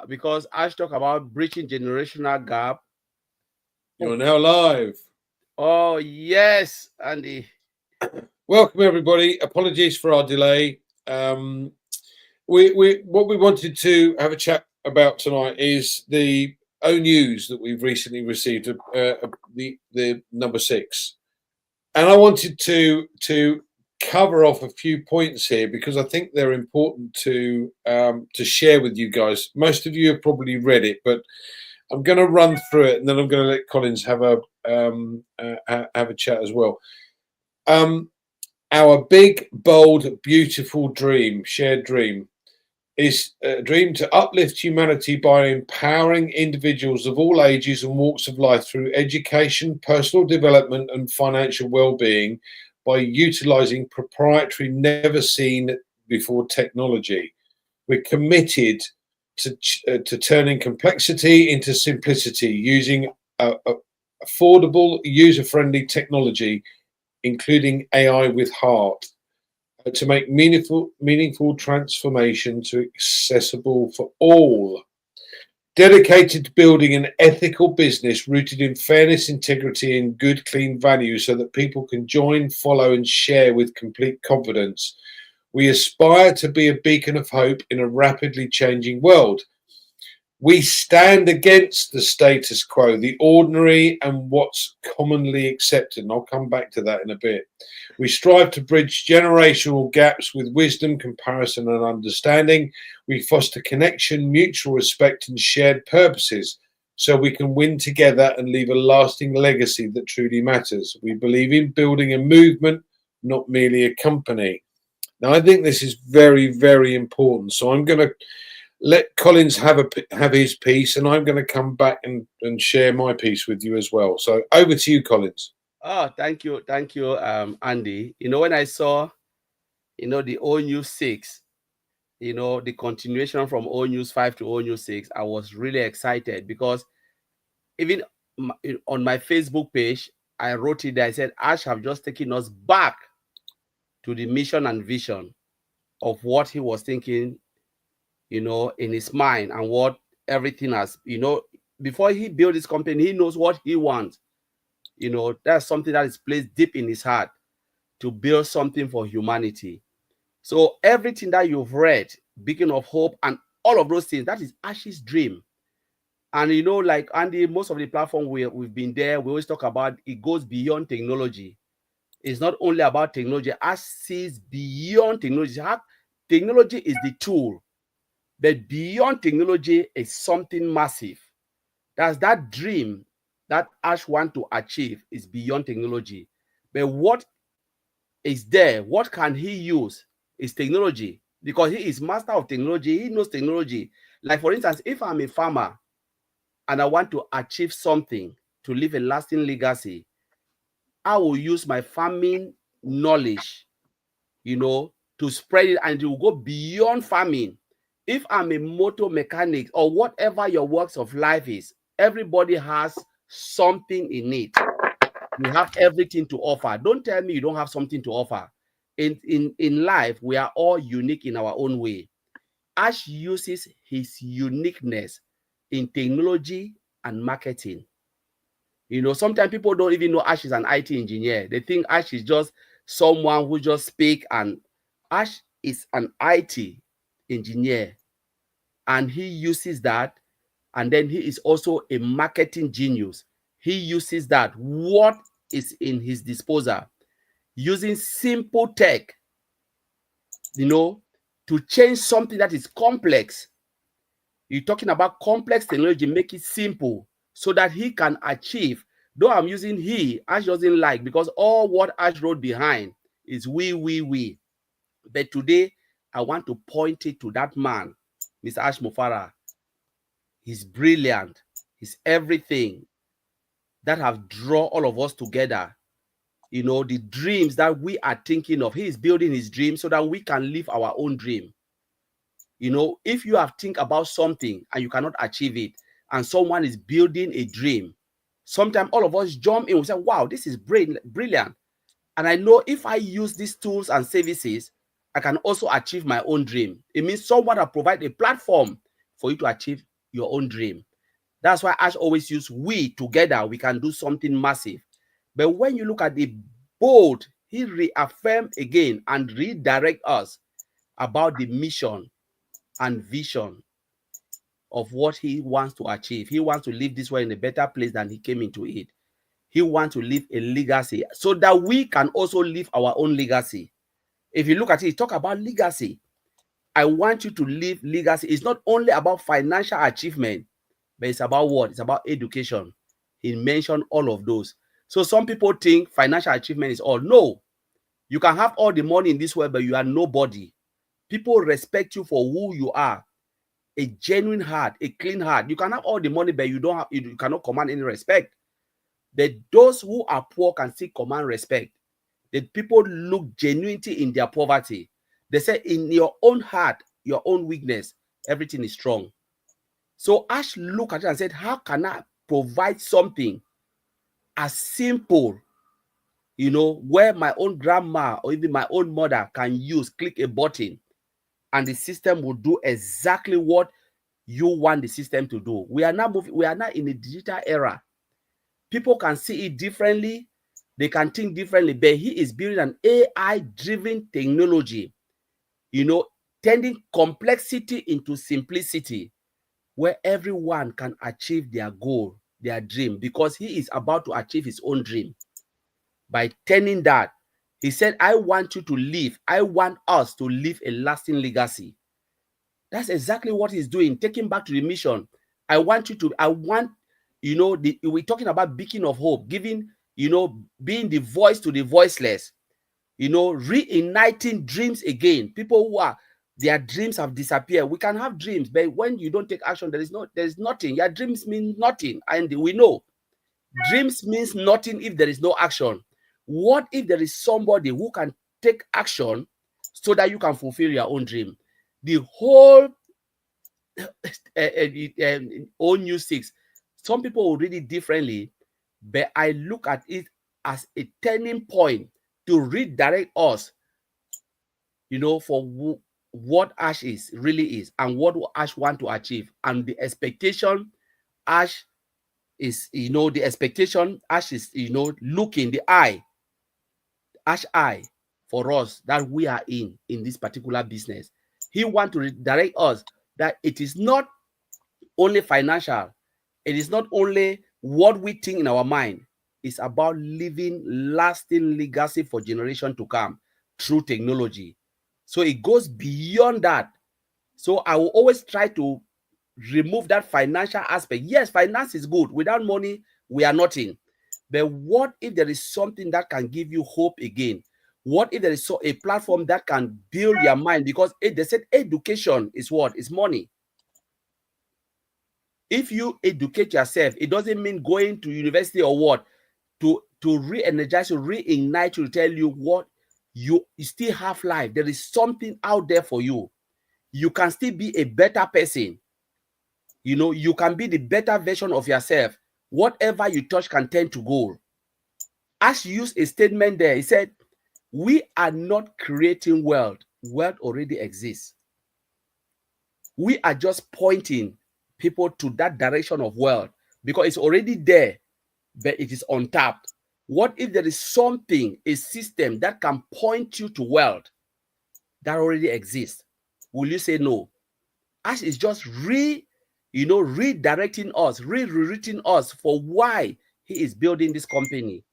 because Ash talk about breaching generational gap. You're now live. Oh yes, Andy. Welcome, everybody. Apologies for our delay. We what we wanted to have a chat about tonight is the O News that we've recently received, the number 6, and I wanted to cover off a few points here because I think they're important to share with you guys. Most of you have probably read it, but I'm going to run through it, and then I'm going to let Collins have a chat as well. Our big, bold, beautiful dream, shared dream, is a dream to uplift humanity by empowering individuals of all ages and walks of life through education, personal development, and financial well-being by utilizing proprietary, never seen before technology. We're committed to turning complexity into simplicity using affordable, user-friendly technology, including AI with heart, to make meaningful transformation to accessible for all. Dedicated to building an ethical business rooted in fairness, integrity, and good, clean values so that people can join, follow, and share with complete confidence. We aspire to be a beacon of hope in a rapidly changing world. We stand against the status quo, the ordinary, and what's commonly accepted. And I'll come back to that in a bit. We strive to bridge generational gaps with wisdom, comparison, and understanding. We foster connection, mutual respect, and shared purposes so we can win together and leave a lasting legacy that truly matters. We believe in building a movement, not merely a company. Now, I think this is very, very important. So I'm going to let Collins have his piece, and I'm going to come back and share my piece with you as well. So over to you, Collins. Oh, thank you, Andy. When I saw, the O News 6, the continuation from O News 5 to O News 6, I was really excited because even on my Facebook page, I wrote it there. I said, Ash have just taken us back to the mission and vision of what he was thinking, in his mind, and what everything has, before he built his company, he knows what he wants. That's something that is placed deep in his heart to build something for humanity. So everything that you've read, Beacon of Hope, and all of those things, that is Ash's dream. And like Andy, most of the platform we've been there, we always talk about it goes beyond technology. It's not only about technology. Ash sees beyond technology. Technology is the tool, but beyond technology is something massive. That's that dream that Ash want to achieve is beyond technology. But what is there? What can he use? Is technology, because he is master of technology. He knows technology. Like for instance, if I'm a farmer and I want to achieve something to leave a lasting legacy, I will use my farming knowledge, to spread it, and it will go beyond farming. If I'm a motor mechanic or whatever your works of life is, everybody has something in it. We have everything to offer. Don't tell me you don't have something to offer. In life, we are all unique in our own way. Ash uses his uniqueness in technology and marketing. Sometimes people don't even know Ash is an IT engineer. They think Ash is just someone who just speak, and Ash is an IT engineer, and he uses that. And then he is also a marketing genius. He uses that, what is in his disposal, using simple tech, to change something that is complex. You're talking about complex technology, make it simple so that he can achieve. Though I'm using he, Ash doesn't like, because all what Ash wrote behind is we. But today, I want to point it to that man, Mr. Ash Mufara. He's brilliant. He's everything that have drawn all of us together. The dreams that we are thinking of. He is building his dream so that we can live our own dream. If you have think about something and you cannot achieve it, and someone is building a dream, sometimes all of us jump in and say, wow, this is brilliant. And I know if I use these tools and services, I can also achieve my own dream. It means someone will provide a platform for you to achieve your own dream. That's why Ash always use we together, we can do something massive. But when you look at the bold, he reaffirmed again and redirect us about the mission and vision of what he wants to achieve. He wants to leave this world in a better place than he came into it. He wants to leave a legacy so that we can also leave our own legacy. If you look at it, talk about legacy. I want you to leave legacy. It's not only about financial achievement, but it's about what? It's about education. He mentioned all of those. So some people think financial achievement is all. No, you can have all the money in this world, but you are nobody. People respect you for who you are. A genuine heart, a clean heart. You can have all the money, but you cannot command any respect. But those who are poor can still command respect. The people look genuinity in their poverty. They say, in your own heart, your own weakness, everything is strong. So Ash looked at it and said, how can I provide something as simple, where my own grandma or even my own mother can click a button, and the system will do exactly what you want the system to do. We are now in a digital era. People can see it differently. They can think differently, but he is building an AI-driven technology, turning complexity into simplicity, where everyone can achieve their goal, their dream, because he is about to achieve his own dream. By turning that, he said, I want us to leave a lasting legacy. That's exactly what he's doing, taking back to the mission. We're talking about beacon of hope, giving, being the voice to the voiceless, reigniting dreams again. People who their dreams have disappeared. We can have dreams, but when you don't take action, there's nothing. Your dreams mean nothing. And we know dreams means nothing if there is no action. What if there is somebody who can take action so that you can fulfill your own dream? The whole own new 6. Some people will read it differently, but I look at it as a turning point to redirect us, for what Ash really is, and what Ash want to achieve, and the expectation Ash is, looking the Ash eye for us that we are in this particular business. He want to redirect us that it is not only financial. It is not only what we think in our mind. It's about leaving lasting legacy for generation to come through technology. So it goes beyond that. So I will always try to remove that financial aspect. Yes, finance is good. Without money, we are nothing. But what if there is something that can give you hope again? What if there is a platform that can build your mind? Because they said education is what? It's money. If you educate yourself, it doesn't mean going to university or what, to re-energize you, reignite you, to tell you what you still have life. There is something out there for you. You can still be a better person. You can be the better version of yourself. Whatever you touch can turn to gold. Ash used a statement there. He said, we are not creating wealth. Wealth already exists. We are just pointing people to that direction of wealth because it's already there, but it is untapped. What if there is something, a system that can point you to wealth that already exists? Will you say no? Ash is just redirecting us, rerouting us for why he is building this company.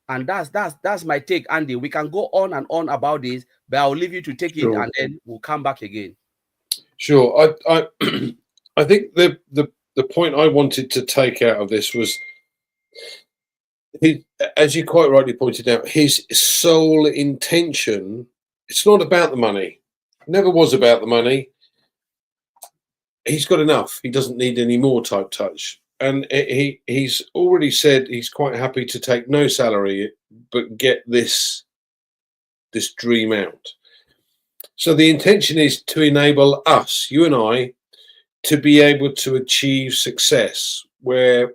And that's my take, Andy. We can go on and on about this, but I'll leave you to take it, and then we'll come back again. Sure. I I think the point I wanted to take out of this was, as you quite rightly pointed out, his sole intention. It's not about the money. It never was about the money. He's got enough. He doesn't need any more type touch. And he's already said he's quite happy to take no salary, but get this dream out. So the intention is to enable us, you and I, to be able to achieve success. Where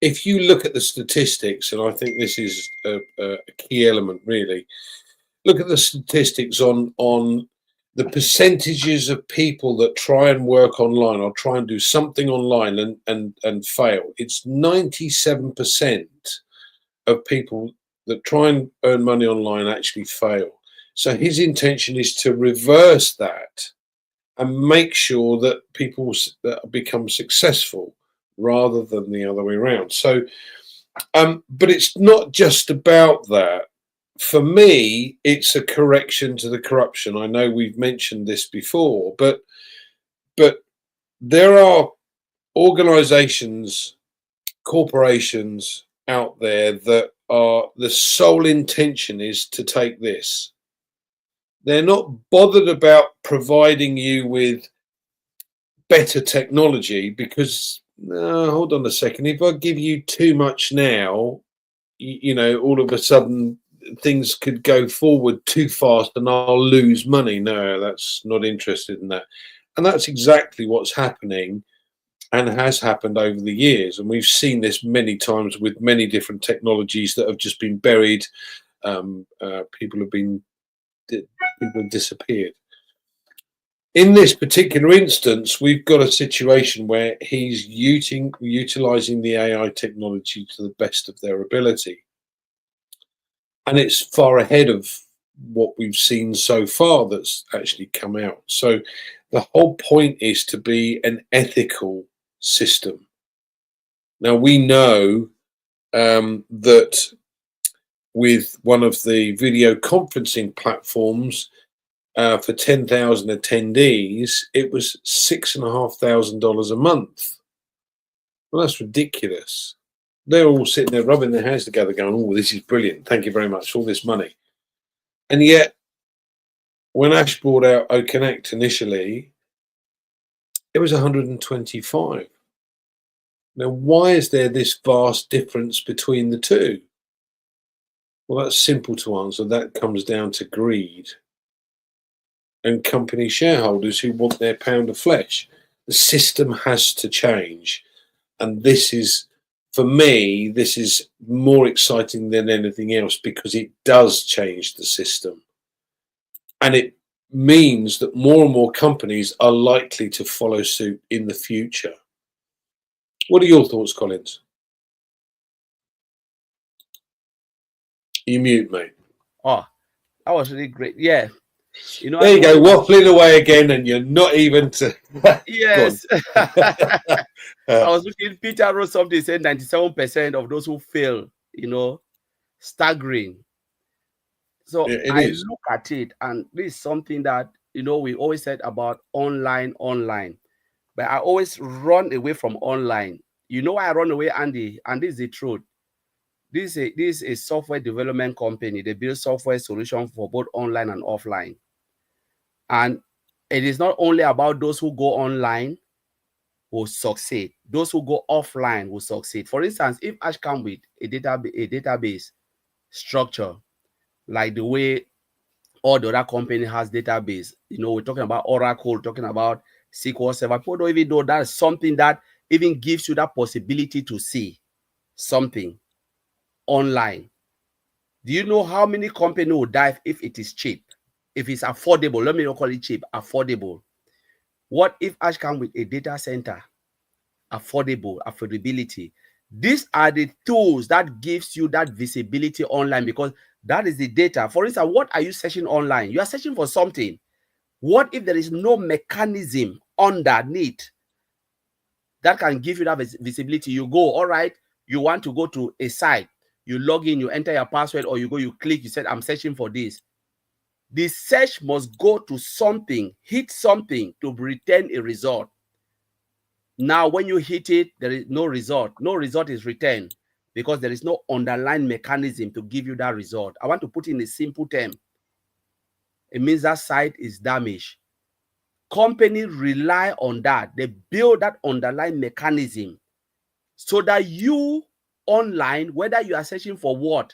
if you look at the statistics, and I think this is a key element really, look at the statistics on the percentages of people that try and work online or try and do something online and fail, it's 97% of people that try and earn money online actually fail. So his intention is to reverse that and make sure that people that become successful rather than the other way around. So, but it's not just about that. For me, it's a correction to the corruption. I know we've mentioned this before, but there are organizations, corporations out there that are the sole intention is to take this. They're not bothered about providing you with better technology because hold on a second, if I give you too much now, all of a sudden things could go forward too fast and I'll lose money. No, that's not interested in that. And that's exactly what's happening and has happened over the years. And we've seen this many times with many different technologies that have just been buried. People have disappeared. In this particular instance, we've got a situation where he's utilizing the AI technology to the best of their ability. And it's far ahead of what we've seen so far that's actually come out. So the whole point is to be an ethical system. Now, we know that with one of the video conferencing platforms, for 10,000 attendees, it was $6,500 a month. Well, that's ridiculous. They're all sitting there rubbing their hands together going, oh, this is brilliant. Thank you very much. All this money. And yet, when Ash brought out OConnect initially, it was 125. Now, why is there this vast difference between the two? Well, that's simple to answer. That comes down to greed and company shareholders who want their pound of flesh. The system has to change. And this is, for me, this is more exciting than anything else because it does change the system. And it means that more and more companies are likely to follow suit in the future. What are your thoughts, Collins? You mute, mate. Oh, that was really great. Yeah. There you go, waffling away again, and you're not even to. Yes. I was looking, Peter wrote something, said 97% of those who fail, staggering. So Yeah, I look at it, and this is something that, we always said about online, but I always run away from online. You know why I run away, Andy? And this is the truth. This is a software development company. They build software solutions for both online and offline. And it is not only about those who go online will succeed. Those who go offline will succeed. For instance, if Ash comes with a database structure, like the way all the other company has database, we're talking about Oracle, talking about SQL Server. People don't even know that is something that even gives you that possibility to see something online. Do you know how many companies will dive if it is cheap? If it's affordable, let me not call it cheap, affordable. What if Ash comes with a data center? Affordability. These are the tools that gives you that visibility online because that is the data. For instance, what are you searching online? You are searching for something. What if there is no mechanism underneath that can give you that visibility? You go, all right, you want to go to a site, you log in, you enter your password, or you go, you click, you said, I'm searching for this. The search must go to something, hit something to return a result. Now, when you hit it, there is no result. No result is returned because there is no underlying mechanism to give you that result. I want to put in a simple term. It means that site is damaged. Companies rely on that. They build that underlying mechanism so that you online, whether you are searching for what,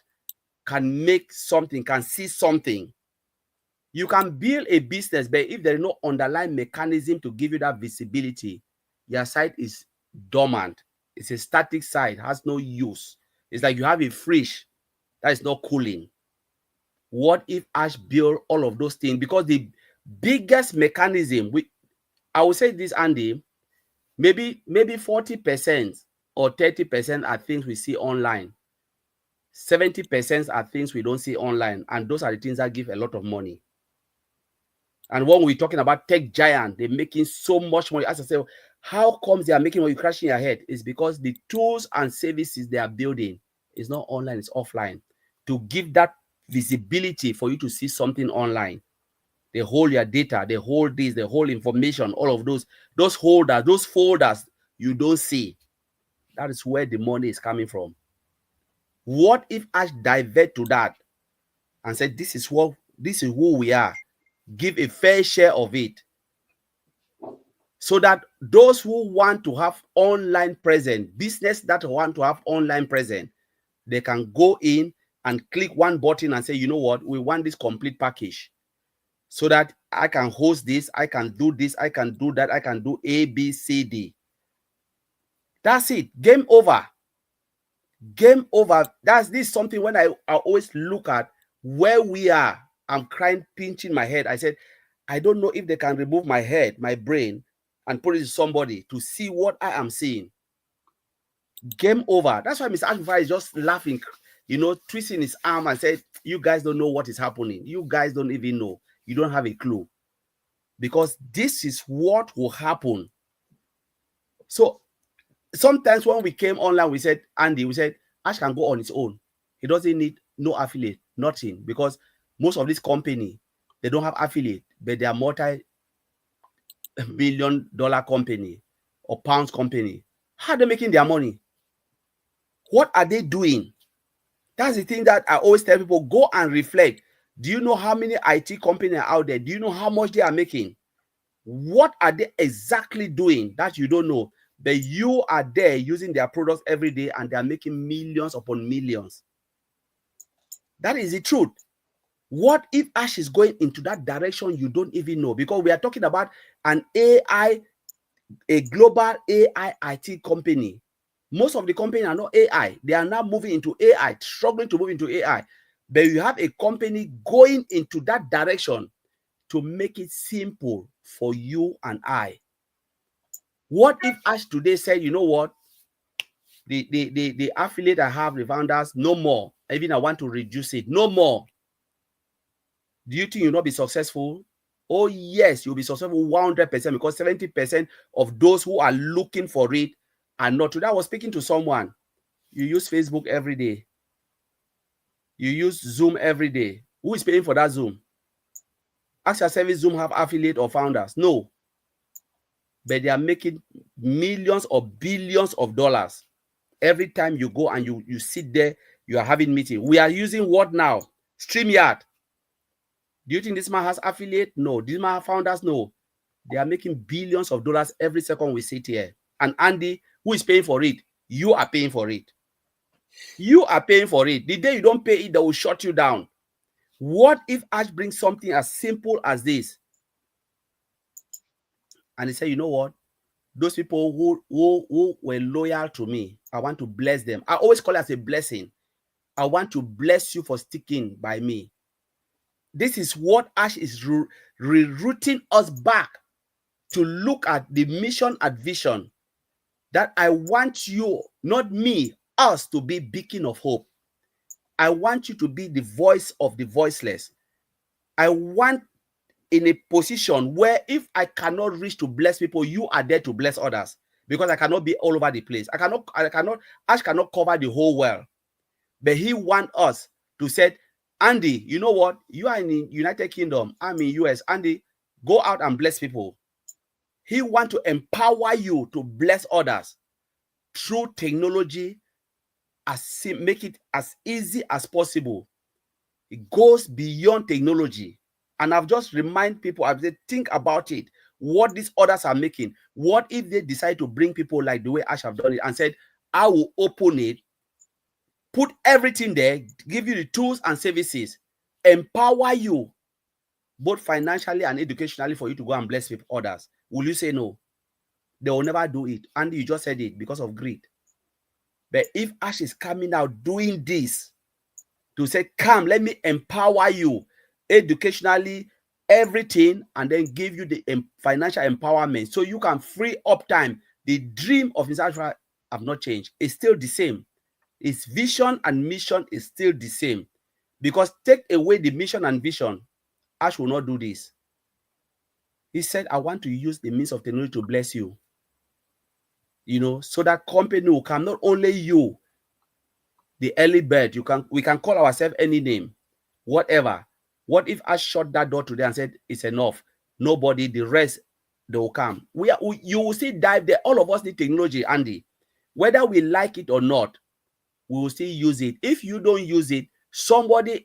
can make something, can see something. You can build a business, but if there is no underlying mechanism to give you that visibility, your site is dormant. It's a static site, has no use. It's like you have a fridge that is not cooling. What if Ash built all of those things? Because the biggest mechanism, I will say this, Andy, maybe 40% or 30% are things we see online. 70% are things we don't see online, and those are the things that give a lot of money. And when we're talking about tech giant, they're making so much money. As I say, how comes they are making money? You're crashing your head. It's because the tools and services they are building is not online, it's offline. To give that visibility for you to see something online, they hold your data, they hold this, they hold information, all of those holders, those folders you don't see. That is where the money is coming from. What if I divert to that and said, this is who we are, give a fair share of it, so that those who want to have online presence, business that want to have online presence, they can go in and click one button and say, you know what, we want this complete package, so that I can host this, I can do this, I can do that, I can do A, B, C, D. That's it. Game over. Game over. This is something when I always look at where we are. I'm crying, pinching my head. I said, I don't know if they can remove my head, my brain, and put it to somebody to see what I am seeing. Game over. That's why Mr. Amplifier is just laughing, twisting his arm and said, you guys don't know what is happening. You guys don't even know. You don't have a clue. Because this is what will happen. So sometimes when we came online, we said, Andy, we said, Ash can go on his own. He doesn't need no affiliate, nothing. Because most of this company, they don't have affiliate, but they are multi-billion-dollar company or pounds company. How are they making their money? What are they doing? That's the thing that I always tell people, go and reflect. Do you know how many IT companies are out there? Do you know how much they are making? What are they exactly doing that you don't know? But you are there using their products every day and they are making millions upon millions. That is the truth. What if Ash is going into that direction you don't even know? Because we are talking about an AI, a global AI IT company. Most of the company are not AI. They are now moving into AI, struggling to move into AI. But you have a company going into that direction to make it simple for you and I. What if Ash today said, you know what? The affiliate I have, the founders, no more. Even I want to reduce it. No more. Do you think you'll not be successful? Oh, yes, you'll be successful 100%, because 70% of those who are looking for it are not. Today I was speaking to someone. You use Facebook every day. You use Zoom every day. Who is paying for that Zoom? Ask yourself if Zoom have affiliate or founders. No. But they are making millions or billions of dollars every time you go and you sit there, you are having meeting. We are using what now? StreamYard. Do you think this man has affiliate? No. This man have founders? No. They are making billions of dollars every second we sit here. And Andy, who is paying for it? You are paying for it. You are paying for it. The day you don't pay it, they will shut you down. What if Ash brings something as simple as this? And he said, you know what? Those people who were loyal to me, I want to bless them. I always call it as a blessing. I want to bless you for sticking by me. This is what Ash is rerouting us back to look at the mission and vision, that I want you, not me, us, to be beacon of hope. I want you to be the voice of the voiceless. I want in a position where if I cannot reach to bless people, you are there to bless others, because I cannot be all over the place. Ash cannot cover the whole world. But he wants us to say, Andy, you know what? You are in the United Kingdom, I'm in US. Andy, go out and bless people. He wants to empower you to bless others through technology, make it as easy as possible. It goes beyond technology. And I've just remind people, I've said, think about it. What these others are making. What if they decide to bring people like the way Ash have done it and said, I will open it, put everything there, give you the tools and services, empower you, both financially and educationally, for you to go and bless people, others. Will you say no? They will never do it. And you just said it because of greed. But if Ash is coming out doing this to say, come, let me empower you educationally, everything and then give you the financial empowerment so you can free up time. The dream of Mr. Ashford have not changed. It's still the same. His vision and mission is still the same. Because take away the mission and vision, Ash will not do this. He said, I want to use the means of technology to bless you. You know, so that company will come, not only you, the early bird, we can call ourselves any name, whatever. What if I shut that door today and said it's enough? Nobody, the rest, they will come. You will still dive there. All of us need technology, Andy. Whether we like it or not, we will still use it. If you don't use it, somebody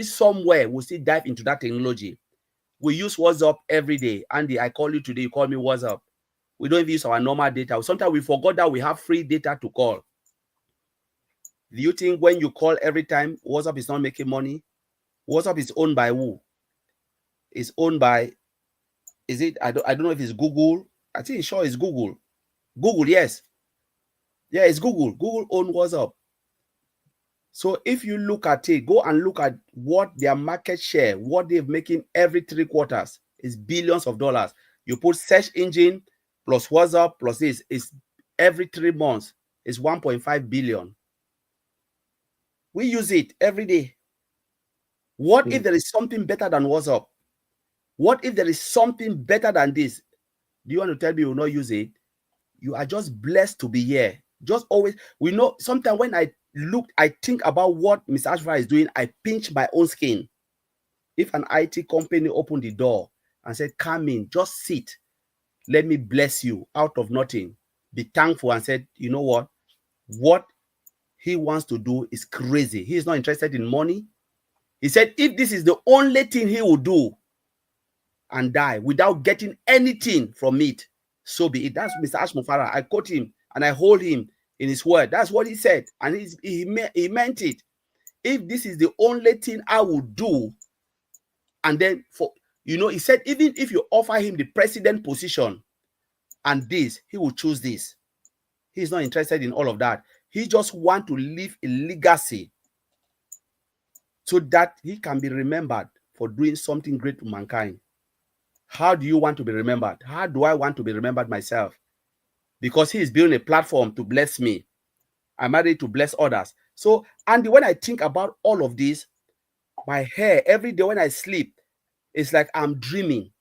somewhere will still dive into that technology. We use WhatsApp every day. Andy, I call you today, you call me WhatsApp. We don't even use our normal data. Sometimes we forgot that we have free data to call. Do you think when you call every time, WhatsApp is not making money? WhatsApp is owned by who? It's owned by, is it? I don't know if it's Google. I think sure it's Google. Google, yes. Yeah, it's Google. Google owns WhatsApp. So if you look at it, go and look at what their market share, what they're making every 3 quarters is billions of dollars. You put search engine plus WhatsApp plus this is every 3 months is 1.5 billion. We use it every day. What if there is something better than WhatsApp? What if there is something better than this? Do you want to tell me you will not use it? You are just blessed to be here. Just always, we know, sometimes when I think about what Mr. Ashford is doing, I pinch my own skin. If an IT company opened the door and said, come in, just sit, let me bless you out of nothing, be thankful and said, you know what he wants to do is crazy. He is not interested in money. He said, if this is the only thing he will do and die without getting anything from it, so be it. That's Mr. Ashmufara. I quote him and I hold him in his word. That's what he said. And he meant it. If this is the only thing I will do, and then he said, even if you offer him the president position and this, he will choose this. He's not interested in all of that. He just wants to leave a legacy so that he can be remembered for doing something great to mankind. How do you want to be remembered? How do I want to be remembered myself? Because he is building a platform to bless me. I'm ready to bless others. So, Andy, when I think about all of this, my hair, every day when I sleep, it's like I'm dreaming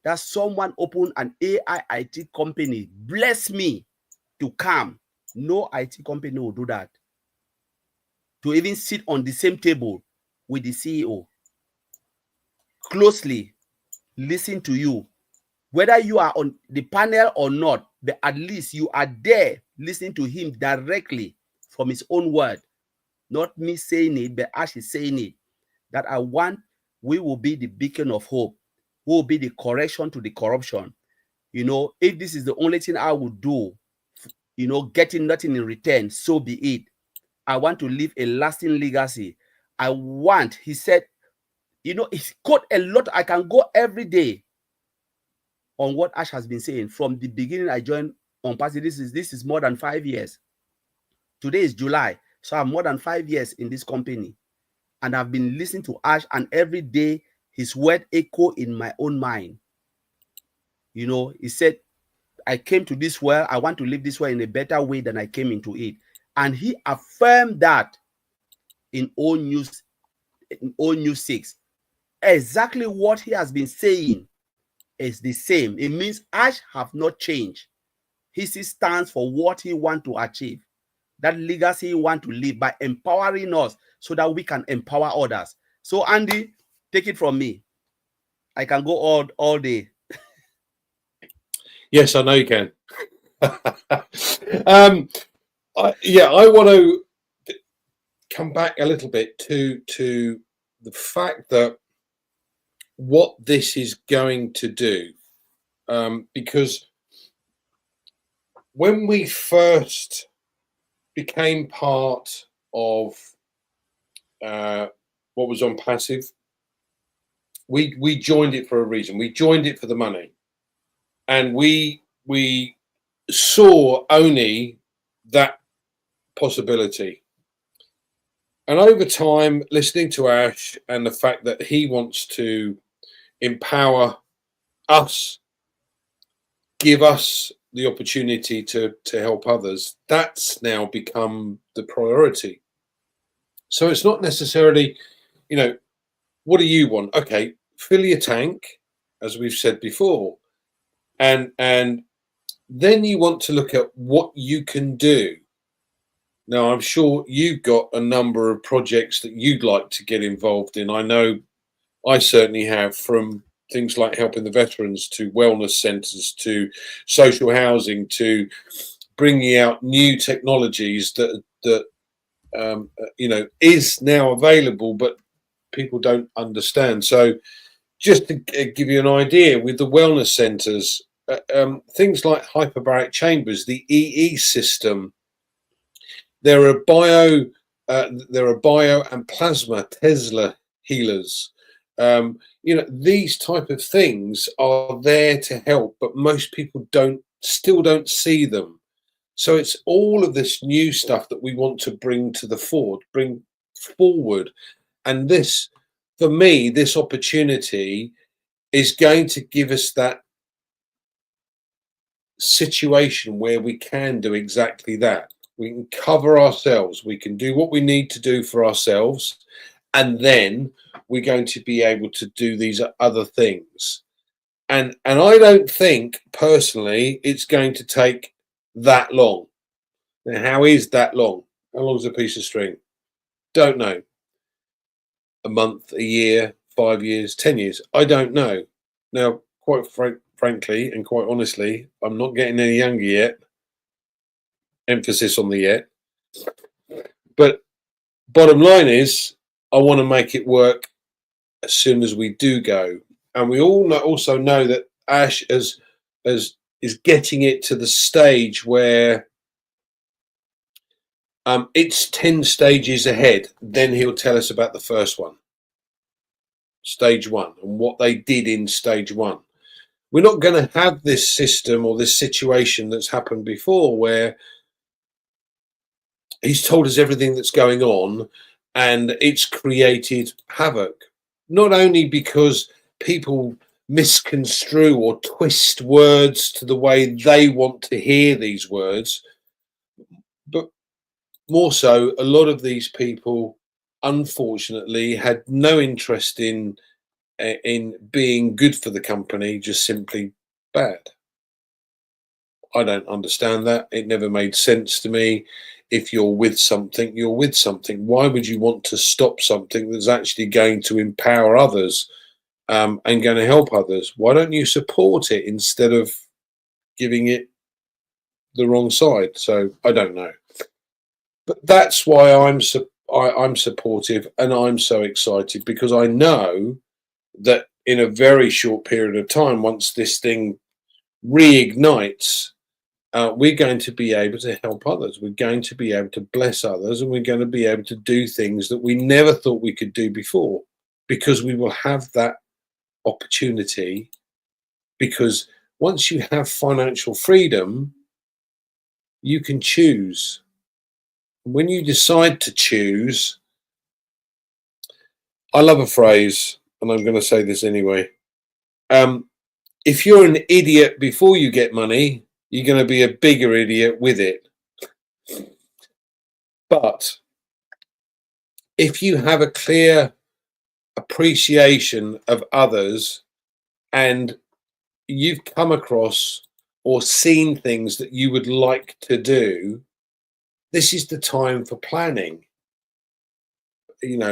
that someone opened an AI IT company, bless me to come. No IT company will do that. To even sit on the same table with the CEO, closely listen to you, whether you are on the panel or not, but at least you are there listening to him directly from his own word, not me saying it, but Ash is saying it, that we will be the beacon of hope. We will be the correction to the corruption. If this is the only thing I would do, getting nothing in return, so be it. I want to leave a lasting legacy. He said, he quote a lot. I can go every day on what Ash has been saying from the beginning. I joined ONPASSIVE. This is more than 5 years. Today is July, so I'm more than 5 years in this company, and I've been listening to Ash, and every day his word echo in my own mind. He said, I came to this world, I want to live this world in a better way than I came into it. And he affirmed that in All News 6. Exactly what he has been saying is the same. It means Ash have not changed. He still stands for what he want to achieve, that legacy he want to live by empowering us so that we can empower others. So Andy, take it from me. I can go all day. Yes, I know you can. I want to come back a little bit to the fact that what this is going to do, because when we first became part of what was ONPASSIVE, we joined it for a reason. We joined it for the money, and we saw only that possibility. And over time, listening to Ash and the fact that he wants to empower us, give us the opportunity to help others, that's now become the priority. So it's not necessarily, you know, what do you want? Okay, fill your tank, as we've said before, and then you want to look at what you can do. Now, I'm sure you've got a number of projects that you'd like to get involved in. I know I certainly have, from things like helping the veterans to wellness centres to social housing to bringing out new technologies that is now available, but people don't understand. So, just to give you an idea, with the wellness centres, things like hyperbaric chambers, the EE system, there are bio and plasma Tesla healers. These type of things are there to help, but most people don't see them. So it's all of this new stuff that we want to bring forward. And this, for me, this opportunity is going to give us that situation where we can do exactly that. We can cover ourselves, we can do what we need to do for ourselves, and then we're going to be able to do these other things. And I don't think personally it's going to take that long. Now, how is that long? How long is a piece of string? Don't know. A month, a year, 5 years, 10 years? I don't know. Now, quite frankly and quite honestly, I'm not getting any younger yet. Emphasis on the yet. But bottom line is, I want to make it work as soon as we do go. And we all also know that Ash is getting it to the stage where it's 10 stages ahead. Then he'll tell us about the first one, stage one, and what they did in stage one. We're not going to have this system or this situation that's happened before where he's told us everything that's going on and it's created havoc. Not only because people misconstrue or twist words to the way they want to hear these words, but more so, a lot of these people, unfortunately, had no interest in being good for the company, just simply bad. I don't understand that. It never made sense to me. If you're with something, you're with something. Why would you want to stop something that's actually going to empower others and going to help others? Why don't you support it instead of giving it the wrong side? So I don't know. But that's why I'm supportive and I'm so excited, because I know that in a very short period of time, once this thing reignites, we're going to be able to help others. We're going to be able to bless others, and we're going to be able to do things that we never thought we could do before, because we will have that opportunity. Because once you have financial freedom, you can choose. When you decide to choose, I love a phrase, and I'm going to say this anyway. If you're an idiot before you get money, you're going to be a bigger idiot with it. But if you have a clear appreciation of others and you've come across or seen things that you would like to do, this is the time for planning. As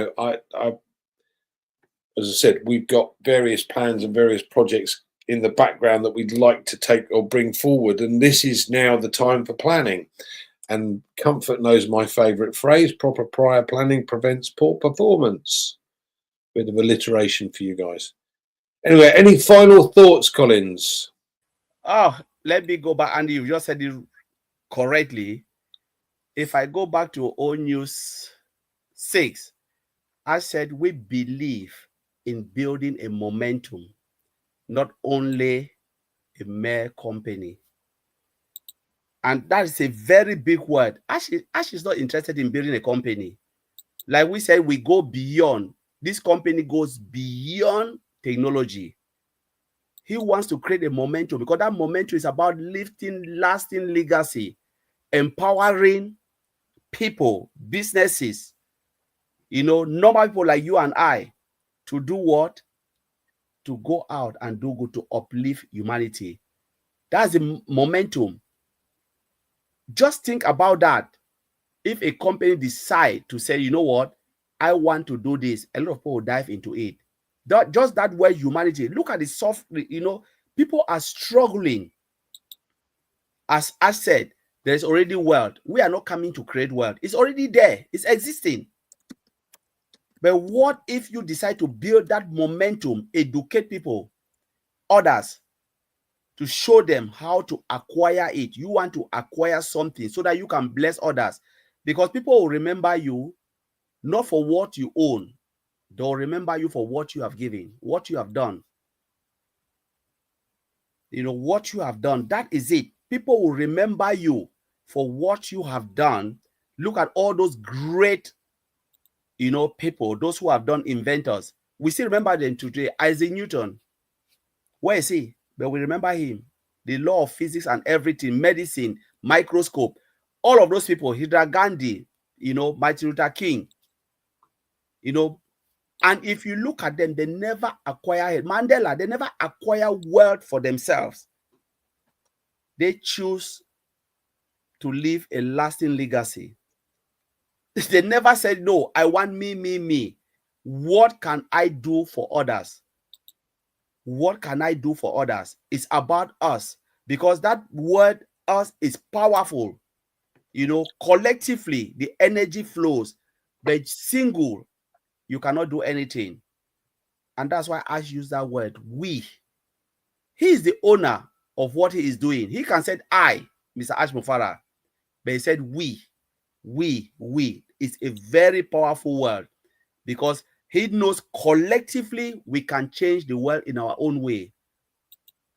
I said, we've got various plans and various projects in the background that we'd like to take or bring forward, and this is now the time for planning. And Comfort knows my favourite phrase: proper prior planning prevents poor performance. Bit of alliteration for you guys. Anyway, any final thoughts, Collins? Oh, let me go back. Andy, you just said it correctly. If I go back to O News 6, I said we believe in building a momentum, not only a mere company. And that is a very big word. Ash is not interested in building a company. Like we said, we go beyond. This company goes beyond technology. He wants to create a momentum because that momentum is about lifting lasting legacy, empowering people, businesses, normal people like you and I to do what? To go out and do good, to uplift humanity. That's the momentum. Just think about that. If a company decide to say, you know what, I want to do this, a lot of people will dive into it. Just that word humanity. Look at the soft, people are struggling. As I said, there's already wealth. We are not coming to create wealth. It's already there. It's existing. But what if you decide to build that momentum, educate people, others, to show them how to acquire it? You want to acquire something so that you can bless others, because people will remember you not for what you own. They'll remember you for what you have given, what you have done. What you have done, that is it. People will remember you for what you have done. Look at all those great, people, those who have done inventors. We still remember them today. Isaac Newton, where is he? But we remember him. The law of physics and everything, medicine, microscope, all of those people, Indira Gandhi, Martin Luther King, and if you look at them, they never acquire it. Mandela, they never acquire wealth for themselves. They choose to leave a lasting legacy. They never said, no, I want me, me, me. What can I do for others? What can I do for others? It's about us, because that word us is powerful. Collectively, the energy flows, but single, you cannot do anything. And that's why I use that word, we. He is the owner of what he is doing. He can say, I, Mr. Ash Mufara, but he said, we. It's a very powerful word, because he knows collectively we can change the world in our own way.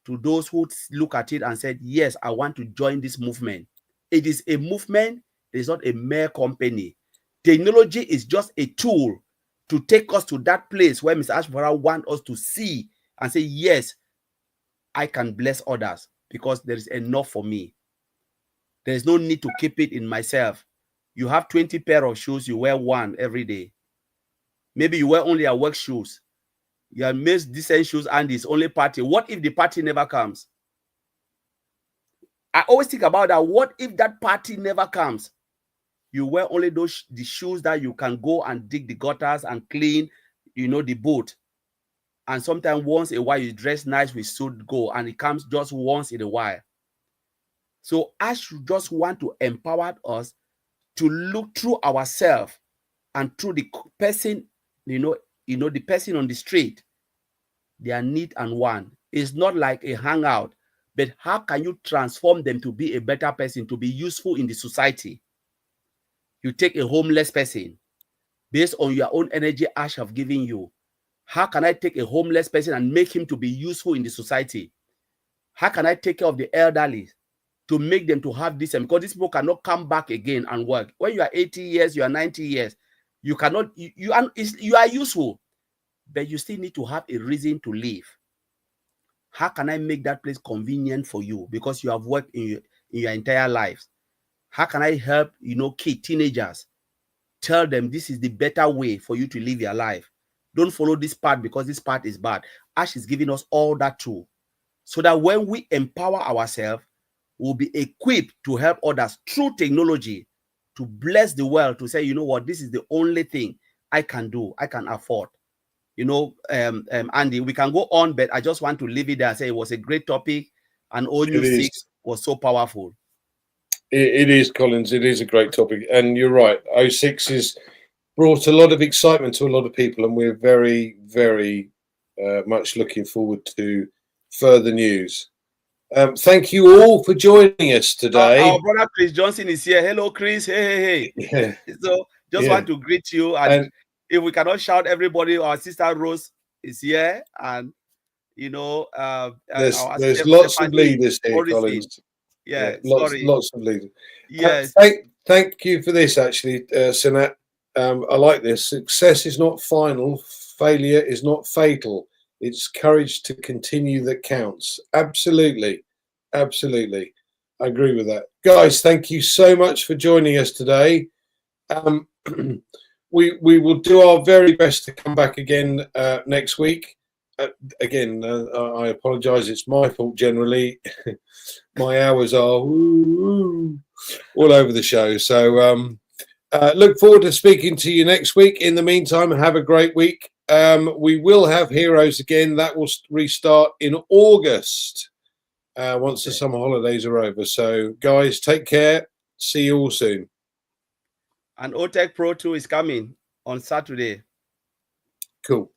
To those who look at it and said, yes, I want to join this movement. It is a movement. It is not a mere company. Technology is just a tool to take us to that place where Mr. Ashfora wants us to see and say, yes, I can bless others because there is enough for me. There is no need to keep it in myself. You have 20 pair of shoes, you wear one every day. Maybe you wear only your work shoes. You have made decent shoes and it's only party. What if the party never comes? I always think about that. What if that party never comes? You wear only the shoes that you can go and dig the gutters and clean, the boat. And sometimes once in a while you dress nice with suit, go, and it comes just once in a while. So I should just want to empower us to look through ourselves and through the person, the person on the street, their need and want. It's not like a hangout, but how can you transform them to be a better person, to be useful in the society? You take a homeless person based on your own energy Ash have given you. How can I take a homeless person and make him to be useful in the society? How can I take care of the elderly to make them to have this? Because these people cannot come back again and work. When you are 80 years, you are 90 years, you cannot, you are useful, but you still need to have a reason to live. How can I make that place convenient for you because you have worked in your entire lives? How can I help, teenagers? Tell them this is the better way for you to live your life. Don't follow this path because this path is bad. Ash is giving us all that too, so that when we empower ourselves, we'll be equipped to help others through technology to bless the world, to say, you know what, this is the only thing I can do, I can afford. Andy, we can go on, but I just want to leave it there and say it was a great topic, and ONU6 was so powerful. It is, Collins. It is a great topic, and you're right. 06 has brought a lot of excitement to a lot of people, and we're very, very much looking forward to further news. Thank you all for joining us today. Our brother Chris Johnson is here. Hello, Chris. Hey. Yeah. So just want to greet you, and if we cannot shout everybody, our sister Rose is here, and there's lots of leaders here, Collins. Yeah, lots of leaders. Yes. Thank you for this, actually, Sanat. I like this. Success is not final. Failure is not fatal. It's courage to continue that counts. Absolutely. Absolutely. I agree with that. Guys, thank you so much for joining us today. We will do our very best to come back again next week. I apologise. It's my fault generally. My hours are all over the show. So look forward to speaking to you next week. In the meantime, have a great week. We will have Heroes again. That will restart in August once the summer holidays are over. So, guys, take care. See you all soon. And OTech Pro 2 is coming on Saturday. Cool.